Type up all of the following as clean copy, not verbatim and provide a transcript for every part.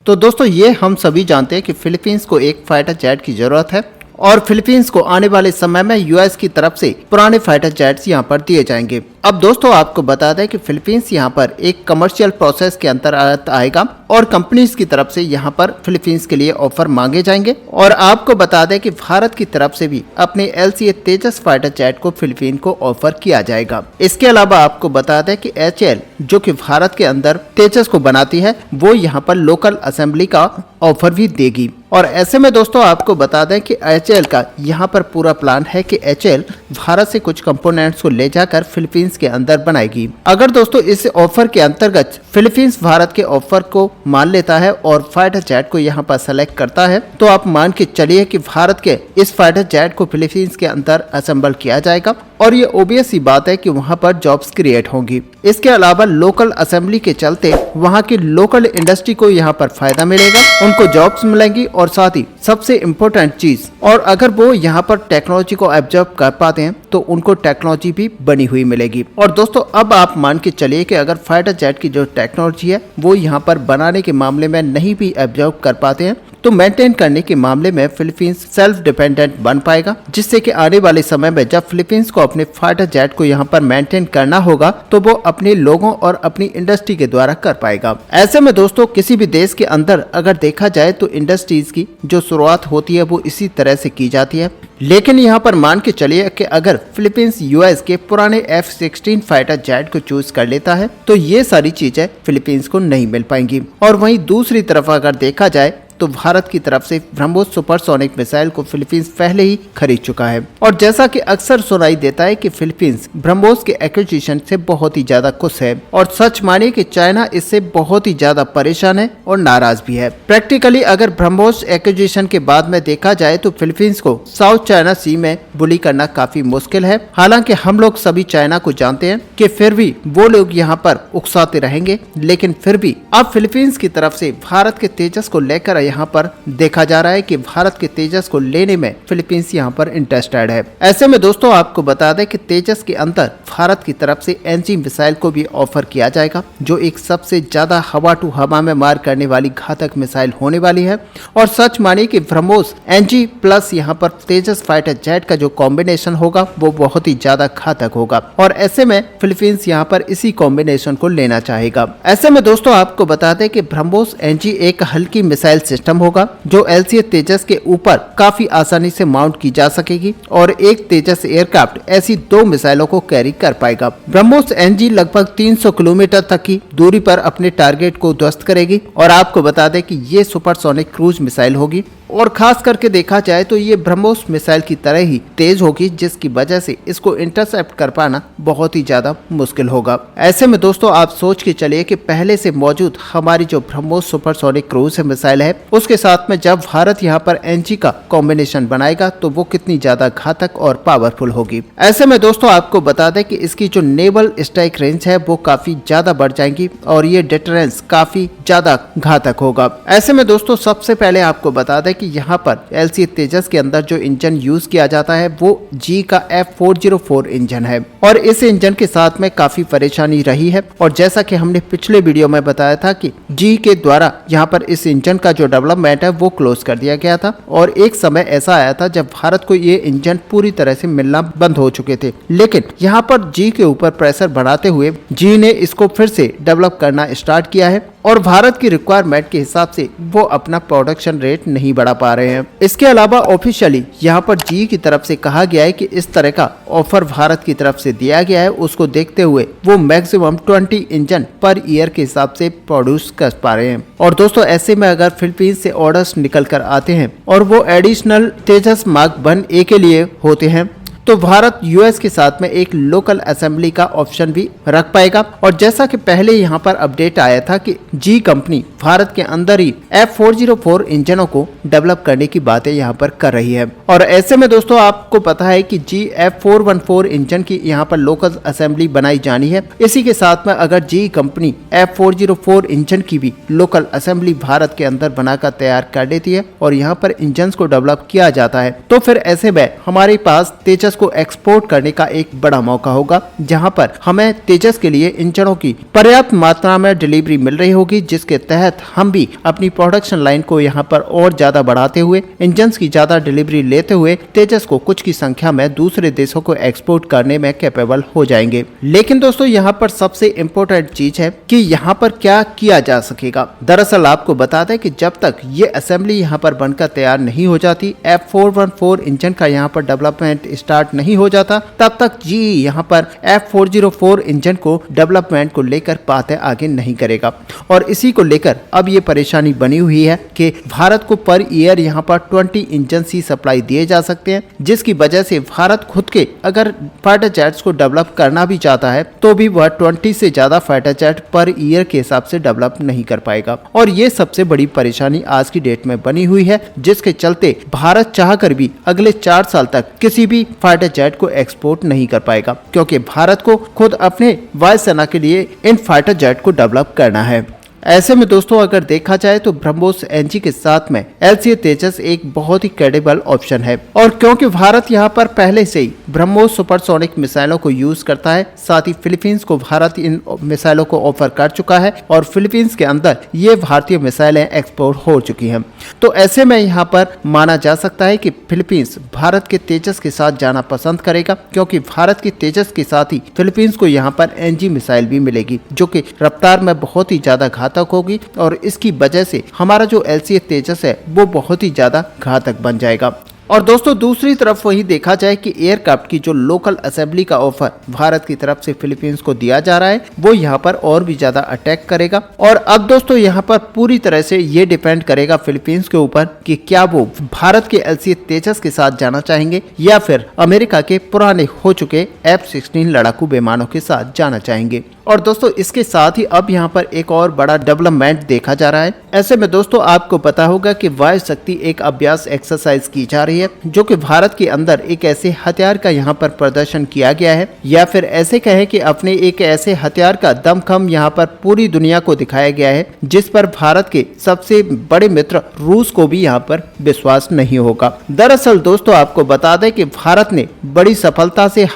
तो दोस्तों ये हम सभी जानते हैं कि फिलीपींस को एक फाइटर जेट की जरूरत है और फिलीपींस को आने वाले समय में यूएस की तरफ से पुराने फाइटर जेट्स यहां पर दिए जाएंगे। अब दोस्तों आपको बता दें कि फिलीपींस यहां पर एक कमर्शियल प्रोसेस के अंतर्गत आएगा और कंपनीज की तरफ से यहां पर फिलीपींस के लिए ऑफर मांगे जाएंगे। और आपको बता दें कि भारत की तरफ से भी अपने LCA तेजस फाइटर जेट को फिलीपीन को ऑफर किया जाएगा। इसके अलावा आपको बता दें कि HAL जो कि भारत के अंदर तेजस को बनाती है वो यहां पर लोकल असेंबली का ऑफर भी देगी। और ऐसे में दोस्तों आपको बता दें कि HAL का यहाँ पर पूरा प्लान है कि HAL भारत से कुछ कंपोनेंट्स को ले जाकर फिलीपींस के अंदर बनाएगी। अगर दोस्तों इस ऑफर के अंतर्गत फिलीपींस भारत के ऑफर को मान लेता है और फाइटर जेट को यहाँ पर सेलेक्ट करता है तो आप मान के चलिए कि भारत के इस फाइटर जेट को फिलीपींस के अंदर असेंबल किया जाएगा और ये ओबियस सी बात है कि वहाँ पर जॉब्स क्रिएट होंगी। इसके अलावा लोकल असेंबली के चलते वहाँ की लोकल इंडस्ट्री को यहाँ पर फायदा मिलेगा, उनको जॉब्स मिलेंगी और साथ ही सबसे इम्पोर्टेंट चीज, और अगर वो यहाँ पर टेक्नोलॉजी को एब्जॉर्ब कर पाते हैं तो उनको टेक्नोलॉजी भी बनी हुई मिलेगी। और दोस्तों अब आप मान के चलिए कि अगर फाइटर जेट की जो टेक्नोलॉजी है वो यहाँ पर बनाने के मामले में नहीं भी एब्जॉर्ब कर पाते हैं तो मेंटेन करने के मामले में फिलीपींस सेल्फ डिपेंडेंट बन पाएगा, जिससे कि आने वाले समय में जब फिलीपींस को अपने फाइटर जेट को यहाँ पर मेंटेन करना होगा तो वो अपने लोगों और अपनी इंडस्ट्री के द्वारा कर पाएगा। ऐसे में दोस्तों किसी भी देश के अंदर अगर देखा जाए तो इंडस्ट्रीज की जो शुरुआत होती है वो इसी तरह से की जाती है। लेकिन यहाँ पर मान के चलिए कि अगर फिलीपींस यूएस के पुराने F-16 फाइटर जेट को चूज कर लेता है तो ये सारी चीजें फिलीपींस को नहीं मिल पाएंगी। और वहीं दूसरी तरफ अगर देखा जाए तो भारत की तरफ से ब्रह्मोस सुपरसोनिक मिसाइल को फिलीपींस पहले ही खरीद चुका है। और जैसा कि अक्सर सुनाई देता है कि फिलीपींस ब्रह्मोस के एक्विजिशन से बहुत ही ज्यादा खुश है और सच मानिए कि चाइना इससे बहुत ही ज्यादा परेशान है और नाराज भी है। प्रैक्टिकली अगर ब्रह्मोस एक्विजिशन के बाद में देखा जाए तो फिलीपींस को साउथ चाइना सी में बुली करना काफी मुश्किल है। हालांकि हम लोग सभी चाइना को जानते हैं कि फिर भी वो लोग यहाँ पर उकसाते रहेंगे, लेकिन फिर भी अब फिलीपींस की तरफ से भारत के तेजस को लेकर यहाँ पर देखा जा रहा है कि भारत के तेजस को लेने में फिलीपींस यहाँ पर इंटरेस्टेड है। ऐसे में दोस्तों आपको बता दें कि तेजस के अंदर भारत की तरफ से NG मिसाइल को भी ऑफर किया जाएगा, जो एक सबसे ज्यादा हवा टू हवा में मार करने वाली घातक मिसाइल होने वाली है। और सच मानिए कि ब्रह्मोस NG प्लस यहाँ पर तेजस फाइटर जेट का जो कॉम्बिनेशन होगा वो बहुत ही ज्यादा घातक होगा और ऐसे में फिलीपींस यहाँ पर इसी कॉम्बिनेशन को लेना चाहेगा। ऐसे में दोस्तों आपको बता दें कि ब्रह्मोस NG एक हल्की मिसाइल सिस्टम होगा जो LCA तेजस के ऊपर काफी आसानी से माउंट की जा सकेगी और एक तेजस एयरक्राफ्ट ऐसी 2 मिसाइलों को कैरी कर पाएगा। ब्रह्मोस NG लगभग 300 किलोमीटर तक की दूरी पर अपने टारगेट को ध्वस्त करेगी और आपको बता दें कि ये सुपरसोनिक क्रूज मिसाइल होगी और खास करके देखा जाए तो ये ब्रह्मोस मिसाइल की तरह ही तेज होगी, जिसकी वजह से इसको इंटरसेप्ट कर पाना बहुत ही ज्यादा मुश्किल होगा। ऐसे में दोस्तों आप सोच के चलिए कि पहले से मौजूद हमारी जो ब्रह्मोस सुपरसोनिक क्रूज मिसाइल है उसके साथ में जब भारत यहाँ पर NG का कॉम्बिनेशन बनाएगा तो वो कितनी ज्यादा घातक और पावरफुल होगी। ऐसे में दोस्तों आपको बता दें कि इसकी जो नेवल स्ट्राइक रेंज है वो काफी ज्यादा बढ़ जाएंगी और ये डिटरेंस काफी ज्यादा घातक होगा। ऐसे में दोस्तों सबसे पहले आपको बता दें कि यहाँ पर LCA तेजस के अंदर जो इंजन यूज किया जाता है वो G का F404 इंजन है और इस इंजन के साथ में काफी परेशानी रही है। और जैसा कि हमने पिछले वीडियो में बताया था कि G के द्वारा यहाँ पर इस इंजन का जो डेवलपमेंट है वो क्लोज कर दिया गया था और एक समय ऐसा आया था जब भारत को ये इंजन पूरी तरह से मिलना बंद हो चुके थे। लेकिन यहाँ पर G के ऊपर प्रेशर बढ़ाते हुए G ने इसको फिर से डेवलप करना स्टार्ट किया है और भारत की रिक्वायरमेंट के हिसाब से वो अपना प्रोडक्शन रेट नहीं बढ़ा पा रहे हैं। इसके अलावा ऑफिशियली यहाँ पर G की तरफ से कहा गया है कि इस तरह का ऑफर भारत की तरफ से दिया गया है, उसको देखते हुए वो मैक्सिमम 20 इंजन पर ईयर के हिसाब से प्रोड्यूस कर पा रहे हैं। और दोस्तों ऐसे में अगर फिलीपींस से ऑर्डर्स निकल कर आते हैं और वो एडिशनल तेजस मार्क 1A के लिए होते हैं तो भारत यूएस के साथ में एक लोकल असेंबली का ऑप्शन भी रख पाएगा। और जैसा कि पहले यहाँ पर अपडेट आया था कि G कंपनी भारत के अंदर ही F404 इंजनों को डेवलप करने की बातें यहाँ पर कर रही है। और ऐसे में दोस्तों आपको पता है कि G F414 इंजन की यहाँ पर लोकल असेंबली बनाई जानी है। इसी के साथ में अगर G कंपनी F404 इंजन की भी लोकल असेंबली भारत के अंदर बनाकर तैयार कर देती है और यहाँ पर इंजन को डेवलप किया जाता है तो फिर ऐसे में हमारे पास तेजस तेजस को एक्सपोर्ट करने का एक बड़ा मौका होगा, जहां पर हमें तेजस के लिए इंजनों की पर्याप्त मात्रा में डिलीवरी मिल रही होगी, जिसके तहत हम भी अपनी प्रोडक्शन लाइन को यहां पर और ज्यादा बढ़ाते हुए इंजन की ज्यादा डिलीवरी लेते हुए तेजस को कुछ की संख्या में दूसरे देशों को एक्सपोर्ट करने में कैपेबल हो जाएंगे। लेकिन दोस्तों यहाँ पर सबसे इम्पोर्टेंट चीज है कि यहाँ पर क्या किया जा सकेगा। दरअसल आपको बता दें कि जब तक ये असेंबली यहाँ पर बनकर तैयार नहीं हो जाती, F414 इंजन का यहाँ पर डेवलपमेंट स्टार्ट नहीं हो जाता, तब तक जी यहाँ पर F404 इंजन को डेवलपमेंट को लेकर बातें आगे नहीं करेगा। और इसी को लेकर अब ये परेशानी बनी हुई है कि भारत को पर ईयर यहाँ पर 20 इंजन ही सप्लाई दिए जा सकते हैं, जिसकी वजह से भारत खुद के अगर फाइटर जेट्स को डेवलप करना भी चाहता है तो भी वह 20 से ज्यादा फाइटर जेट पर ईयर के हिसाब से डेवलप नहीं कर पाएगा। और ये सबसे बड़ी परेशानी आज की डेट में बनी हुई है, जिसके चलते भारत चाहकर भी अगले 4 साल तक किसी भी फाइटर जेट को एक्सपोर्ट नहीं कर पाएगा, क्योंकि भारत को खुद अपने वायुसेना के लिए इन फाइटर जेट को डेवलप करना है। ऐसे में दोस्तों अगर देखा जाए तो ब्रह्मोस एनजी के साथ में LCA तेजस एक बहुत ही क्रेडिबल ऑप्शन है। और क्योंकि भारत यहां पर पहले से ही ब्रह्मोस सुपरसोनिक मिसाइलों को यूज करता है, साथ ही फिलीपींस को भारत इन मिसाइलों को ऑफर कर चुका है और फिलीपींस के अंदर ये भारतीय मिसाइलें एक्सपोर्ट हो चुकी हैं। तो ऐसे में यहाँ पर माना जा सकता है कि फिलीपींस भारत के तेजस के साथ जाना पसंद करेगा, क्योंकि भारत के तेजस के साथ ही फिलीपींस को यहाँ पर NG मिसाइल भी मिलेगी, जो कि रफ्तार में बहुत ही ज्यादा घातक होगी। और इसकी वजह से हमारा जो LCA तेजस है वो बहुत ही ज्यादा घातक बन जाएगा। और दोस्तों दूसरी तरफ वही देखा जाए कि एयरक्राफ्ट की जो लोकल असेंबली का ऑफर भारत की तरफ से फिलीपींस को दिया जा रहा है, वो यहाँ पर और भी ज्यादा अटैक करेगा। और अब दोस्तों यहाँ पर पूरी तरह से ये डिपेंड करेगा फिलीपींस के ऊपर कि क्या वो भारत के LCA तेजस के साथ जाना चाहेंगे या फिर अमेरिका के पुराने हो चुके F-16 लड़ाकू विमानों के साथ जाना चाहेंगे। और दोस्तों इसके साथ ही अब यहाँ पर एक और बड़ा डेवलपमेंट देखा जा रहा है। ऐसे में दोस्तों आपको पता होगा कि वायु शक्ति एक अभ्यास एक्सरसाइज की जा रही है, जो कि भारत के अंदर एक ऐसे हथियार का यहाँ पर प्रदर्शन किया गया है, या फिर ऐसे कहें कि अपने एक ऐसे हथियार का दमखम यहाँ पर पूरी दुनिया को दिखाया गया है, जिस पर भारत के सबसे बड़े मित्र रूस को भी यहाँ पर विश्वास नहीं होगा। दरअसल दोस्तों आपको बता दें कि भारत ने बड़ी सफलता से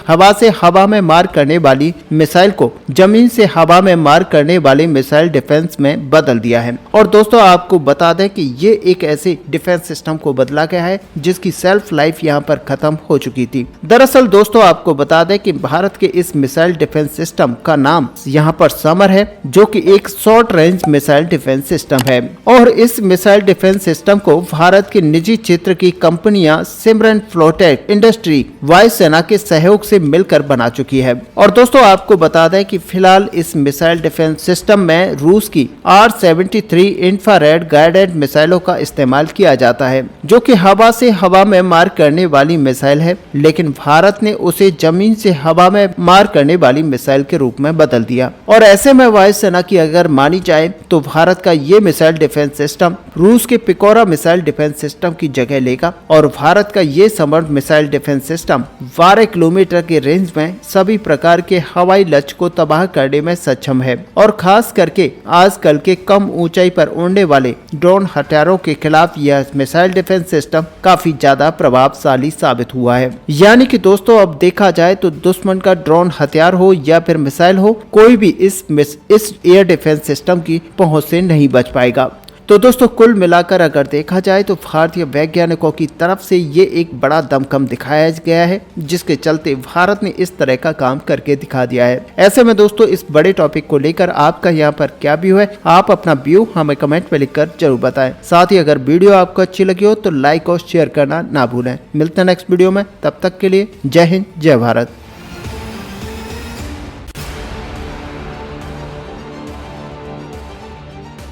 हवा में मार करने वाली मिसाइल को जमीन से हवा में मार करने वाले मिसाइल डिफेंस में बदल दिया है। और दोस्तों आपको बता दें कि ये एक ऐसे डिफेंस सिस्टम को बदला गया है जिसकी सेल्फ लाइफ यहाँ पर खत्म हो चुकी थी। दरअसल दोस्तों आपको बता दें कि भारत के इस मिसाइल डिफेंस सिस्टम का नाम यहाँ पर समर है, जो कि एक short range missile defence system है। और इस मिसाइल डिफेंस सिस्टम को भारत के निजी क्षेत्र की कंपनियां सिमरन फ्लोटेक इंडस्ट्री वायुसेना के सहयोग से मिलकर बना चुकी है। और दोस्तों आपको बता दें कि फिलहाल इस मिसाइल डिफेंस सिस्टम में रूस की R-73 इंफ्रारेड गाइडेड मिसाइलों का इस्तेमाल किया जाता है, जो कि हवा से हवा में मार करने वाली मिसाइल है, लेकिन भारत ने उसे जमीन से हवा में मार करने वाली मिसाइल के रूप में बदल दिया। और ऐसे में वायुसेना की अगर मानी जाए तो भारत का ये मिसाइल डिफेंस सिस्टम रूस के पिकोरा मिसाइल डिफेंस सिस्टम की जगह लेगा। और भारत का ये समर्थ मिसाइल डिफेंस सिस्टम 12 किलोमीटर के रेंज में सभी प्रकार के हवाई लक्ष्य को तबाह करने में सक्षम है। और खास करके आजकल के कम ऊंचाई पर उड़ने वाले ड्रोन हथियारों के खिलाफ यह मिसाइल डिफेंस सिस्टम काफी ज्यादा प्रभावशाली साबित हुआ है। यानी कि दोस्तों अब देखा जाए तो दुश्मन का ड्रोन हथियार हो या फिर मिसाइल हो, कोई भी इस एयर डिफेंस सिस्टम की पहुंच से नहीं बच पाएगा। तो दोस्तों कुल मिलाकर अगर देखा जाए तो भारतीय वैज्ञानिकों की तरफ से ये एक बड़ा दमखम दिखाया गया है, जिसके चलते भारत ने इस तरह का काम करके दिखा दिया है। ऐसे में दोस्तों इस बड़े टॉपिक को लेकर आपका यहाँ पर क्या व्यू है, आप अपना व्यू हमें कमेंट में लिखकर जरूर बताएं। साथ ही अगर वीडियो आपको अच्छी लगी हो तो लाइक और शेयर करना ना भूलें। मिलते हैं नेक्स्ट वीडियो में, तब तक के लिए जय हिंद जय भारत।